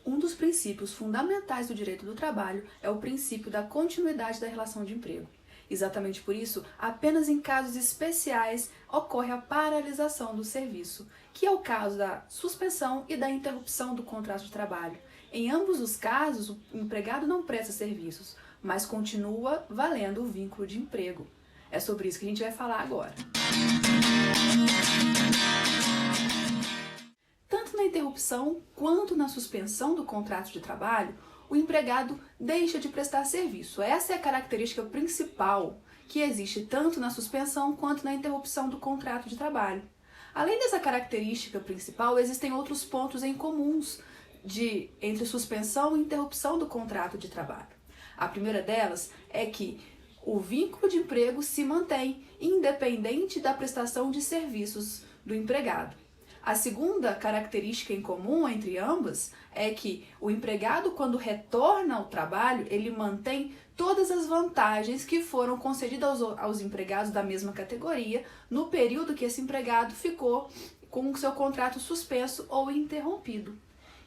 Um dos princípios fundamentais do direito do trabalho é o princípio da continuidade da relação de emprego. Exatamente por isso, apenas em casos especiais ocorre a paralisação do serviço, que é o caso da suspensão e da interrupção do contrato de trabalho. Em ambos os casos, o empregado não presta serviços, mas continua valendo o vínculo de emprego. É sobre isso que a gente vai falar agora. Tanto na interrupção quanto na suspensão do contrato de trabalho, o empregado deixa de prestar serviço. Essa é a característica principal que existe tanto na suspensão quanto na interrupção do contrato de trabalho. Além dessa característica principal, existem outros pontos em comuns entre suspensão e interrupção do contrato de trabalho. A primeira delas é que o vínculo de emprego se mantém independente da prestação de serviços do empregado. A segunda característica em comum entre ambas é que o empregado, quando retorna ao trabalho, ele mantém todas as vantagens que foram concedidas aos empregados da mesma categoria no período que esse empregado ficou com o seu contrato suspenso ou interrompido.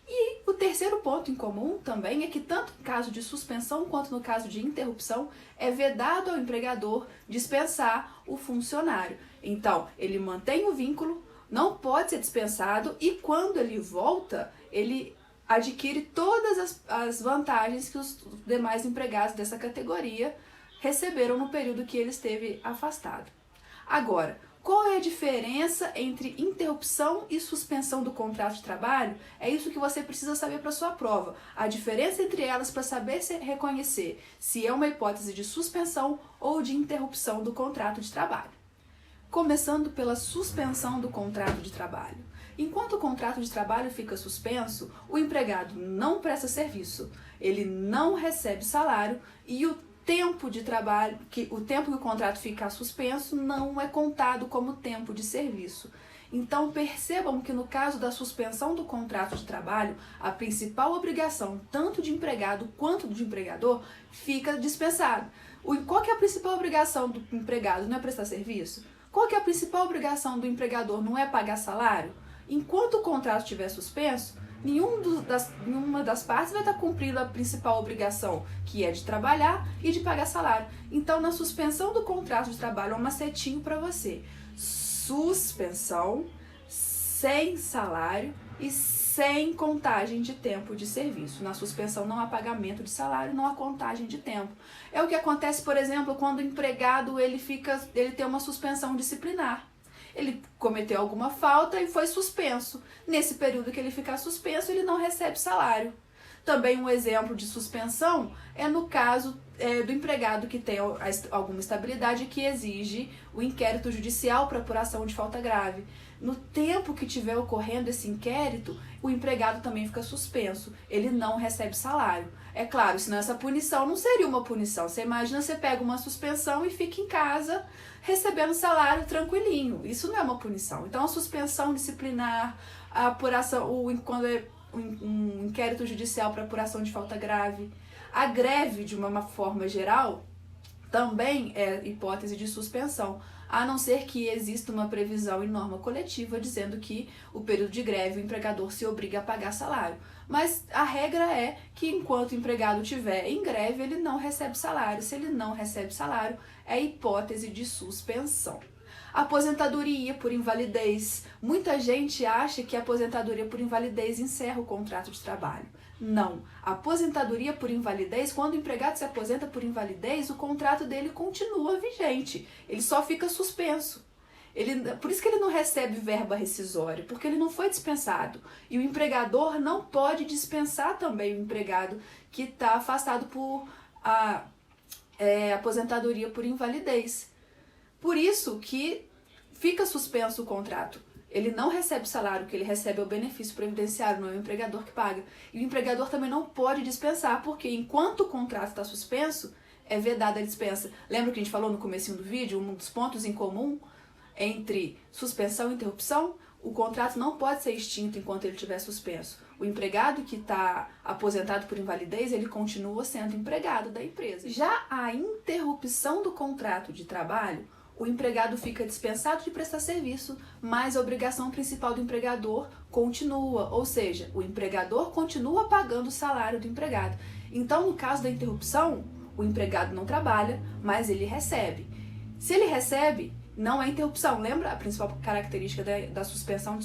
E o terceiro ponto em comum também é que tanto no caso de suspensão quanto no caso de interrupção é vedado ao empregador dispensar o funcionário. Então, ele mantém o vínculo, não pode ser dispensado e quando ele volta, ele adquire todas as vantagens que os demais empregados dessa categoria receberam no período que ele esteve afastado. Agora, qual é a diferença entre interrupção e suspensão do contrato de trabalho? É isso que você precisa saber para a sua prova. A diferença entre elas para saber reconhecer se é uma hipótese de suspensão ou de interrupção do contrato de trabalho. Começando pela suspensão do contrato de trabalho. Enquanto o contrato de trabalho fica suspenso, o empregado não presta serviço, ele não recebe salário e o tempo de trabalho, o tempo que o contrato fica suspenso não é contado como tempo de serviço. Então percebam que no caso da suspensão do contrato de trabalho, a principal obrigação, tanto de empregado quanto de empregador, fica dispensada. Qual que é a principal obrigação do empregado? Não é prestar serviço? Qual que é a principal obrigação do empregador? Não é pagar salário? Enquanto o contrato estiver suspenso, nenhuma das partes vai estar cumprindo a principal obrigação, que é de trabalhar e de pagar salário. Então, na suspensão do contrato de trabalho, é um macetinho para você. Suspensão, sem salário e sem contagem de tempo de serviço. Na suspensão não há pagamento de salário, não há contagem de tempo. É o que acontece, por exemplo, quando o empregado ele tem uma suspensão disciplinar. Ele cometeu alguma falta e foi suspenso. Nesse período que ele ficar suspenso, ele não recebe salário. Também um exemplo de suspensão é no caso do empregado que tem alguma estabilidade que exige o inquérito judicial para apuração de falta grave. No tempo que estiver ocorrendo esse inquérito, o empregado também fica suspenso. Ele não recebe salário. É claro, senão essa punição não seria uma punição. Você imagina, você pega uma suspensão e fica em casa recebendo salário tranquilinho. Isso não é uma punição. Então, a suspensão disciplinar, a apuração, quando é um inquérito judicial para apuração de falta grave, a greve, de uma forma geral, também é hipótese de suspensão, a não ser que exista uma previsão em norma coletiva dizendo que o período de greve o empregador se obriga a pagar salário. Mas a regra é que enquanto o empregado estiver em greve, ele não recebe salário. Se ele não recebe salário, é hipótese de suspensão. Aposentadoria por invalidez. Muita gente acha que a aposentadoria por invalidez encerra o contrato de trabalho. Não. A aposentadoria por invalidez, quando o empregado se aposenta por invalidez, o contrato dele continua vigente. Ele só fica suspenso. Por isso que ele não recebe verba rescisória, porque ele não foi dispensado. E o empregador não pode dispensar também o empregado que está afastado por aposentadoria por invalidez. Por isso que fica suspenso o contrato. Ele não recebe salário, o que ele recebe é o benefício previdenciário, não é o empregador que paga. E o empregador também não pode dispensar, porque enquanto o contrato está suspenso, é vedada a dispensa. Lembra que a gente falou no comecinho do vídeo, um dos pontos em comum entre suspensão e interrupção? O contrato não pode ser extinto enquanto ele estiver suspenso. O empregado que está aposentado por invalidez, ele continua sendo empregado da empresa. Já a interrupção do contrato de trabalho, o empregado fica dispensado de prestar serviço, mas a obrigação principal do empregador continua, ou seja, o empregador continua pagando o salário do empregado. Então, no caso da interrupção, o empregado não trabalha, mas ele recebe. Se ele recebe, não é interrupção. Lembra? A principal característica da suspensão,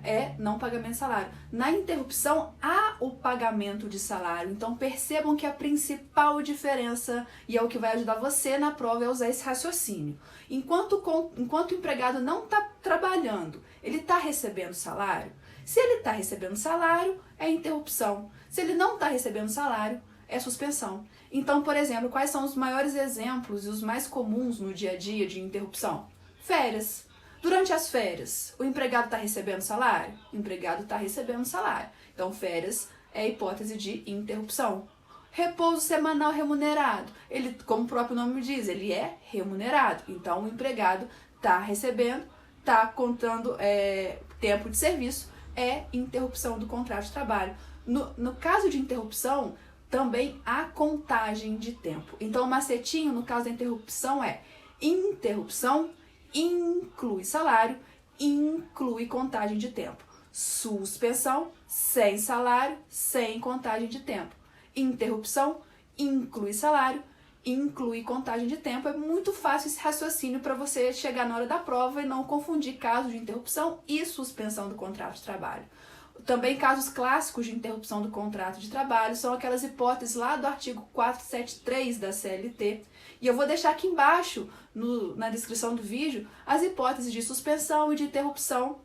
é não pagamento de salário. Na interrupção, há o pagamento de salário. Então, percebam que a principal diferença, e é o que vai ajudar você na prova, é usar esse raciocínio. Enquanto o empregado não está trabalhando, ele está recebendo salário? Se ele está recebendo salário, é interrupção. Se ele não está recebendo salário, é suspensão. Então, por exemplo, quais são os maiores exemplos e os mais comuns no dia a dia de interrupção? Férias. Durante as férias, o empregado está recebendo salário? O empregado está recebendo salário. Então, férias é a hipótese de interrupção. Repouso semanal remunerado. Ele, como o próprio nome diz, ele é remunerado. Então, o empregado está recebendo, está contando tempo de serviço, é interrupção do contrato de trabalho. No caso de interrupção, também há contagem de tempo. Então, o macetinho, no caso da interrupção, é interrupção inclui salário, inclui contagem de tempo. Suspensão, sem salário, sem contagem de tempo. Interrupção, inclui salário, inclui contagem de tempo. É muito fácil esse raciocínio para você chegar na hora da prova e não confundir casos de interrupção e suspensão do contrato de trabalho. Também casos clássicos de interrupção do contrato de trabalho são aquelas hipóteses lá do artigo 473 da CLT. E eu vou deixar aqui embaixo, na descrição do vídeo, as hipóteses de suspensão e de interrupção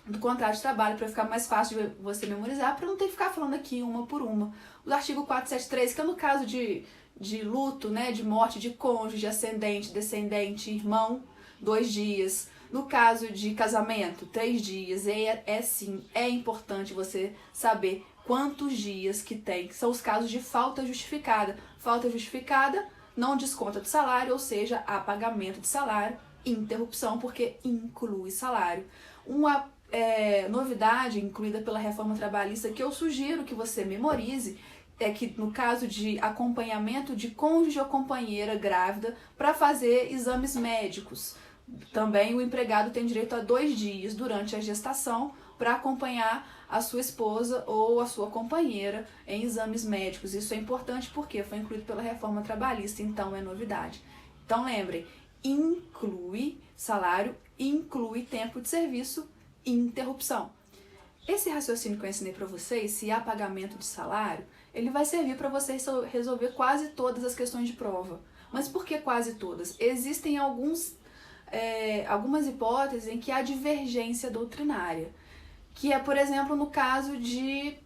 do contrato de trabalho, para ficar mais fácil de você memorizar, para não ter que ficar falando aqui uma por uma. O artigo 473, que é no caso de luto, né, de morte de cônjuge, ascendente, descendente, irmão, 2 dias. No caso de casamento, 3 dias. Sim, é importante você saber quantos dias que tem, que são os casos de falta justificada. Falta justificada não desconta do salário, ou seja, há pagamento de salário. Interrupção, porque inclui salário. Uma novidade incluída pela reforma trabalhista que eu sugiro que você memorize é que no caso de acompanhamento de cônjuge ou companheira grávida para fazer exames médicos, também o empregado tem direito a 2 dias durante a gestação para acompanhar a sua esposa ou a sua companheira em exames médicos. Isso é importante porque foi incluído pela reforma trabalhista, então é novidade. Então lembrem, inclui salário, inclui tempo de serviço e interrupção. Esse raciocínio que eu ensinei para vocês, se há pagamento de salário, ele vai servir para vocês resolver quase todas as questões de prova. Mas por que quase todas? Existem algumas hipóteses em que há divergência doutrinária, que é, por exemplo, no caso de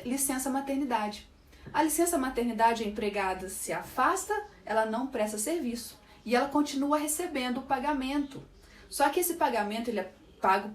licença maternidade. A licença maternidade, a empregada se afasta, ela não presta serviço e ela continua recebendo o pagamento. Só que esse pagamento ele é pago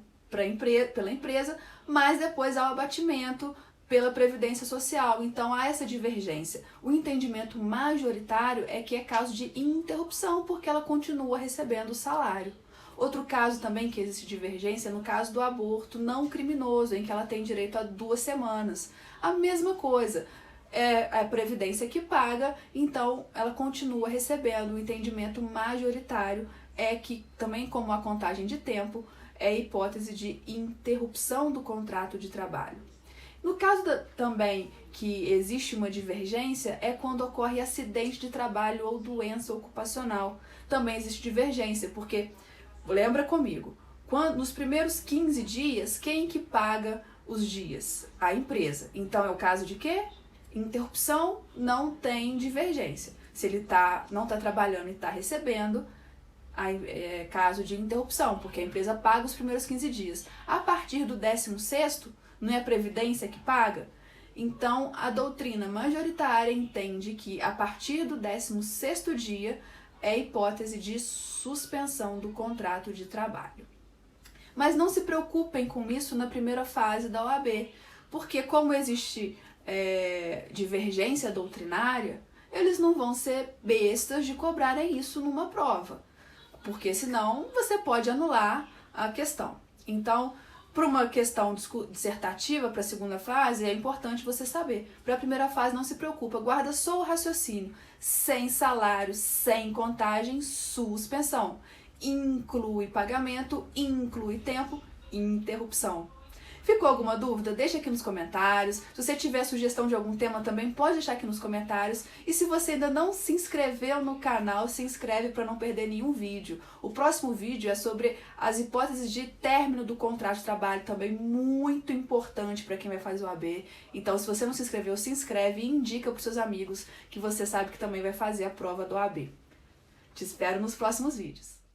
pela empresa, mas depois há o abatimento pela Previdência Social. Então há essa divergência. O entendimento majoritário é que é caso de interrupção, porque ela continua recebendo o salário. Outro caso também que existe divergência é no caso do aborto não criminoso, em que ela tem direito a 2 semanas. A mesma coisa, é a Previdência que paga, então ela continua recebendo. O entendimento majoritário é que, também como a contagem de tempo, é a hipótese de interrupção do contrato de trabalho. No caso também que existe uma divergência, é quando ocorre acidente de trabalho ou doença ocupacional. Também existe divergência, porque, lembra comigo, nos primeiros 15 dias, quem que paga os dias? A empresa. Então é o caso de quê? Interrupção, não tem divergência. Se ele não está trabalhando e está recebendo, é caso de interrupção, porque a empresa paga os primeiros 15 dias. A partir do 16º, não é a Previdência que paga? Então, a doutrina majoritária entende que a partir do 16º dia é a hipótese de suspensão do contrato de trabalho. Mas não se preocupem com isso na primeira fase da OAB, porque como existe divergência doutrinária, eles não vão ser bestas de cobrarem isso numa prova, porque senão você pode anular a questão. Então, para uma questão dissertativa, para a segunda fase, é importante você saber. Para a primeira fase, não se preocupa, guarda só o raciocínio. Sem salário, sem contagem, suspensão. inclui pagamento, inclui tempo, interrupção. Ficou alguma dúvida? Deixa aqui nos comentários. Se você tiver sugestão de algum tema também, pode deixar aqui nos comentários. E se você ainda não se inscreveu no canal, se inscreve para não perder nenhum vídeo. O próximo vídeo é sobre as hipóteses de término do contrato de trabalho, também muito importante para quem vai fazer o OAB. Então, se você não se inscreveu, se inscreve e indica para os seus amigos que você sabe que também vai fazer a prova do OAB. Te espero nos próximos vídeos.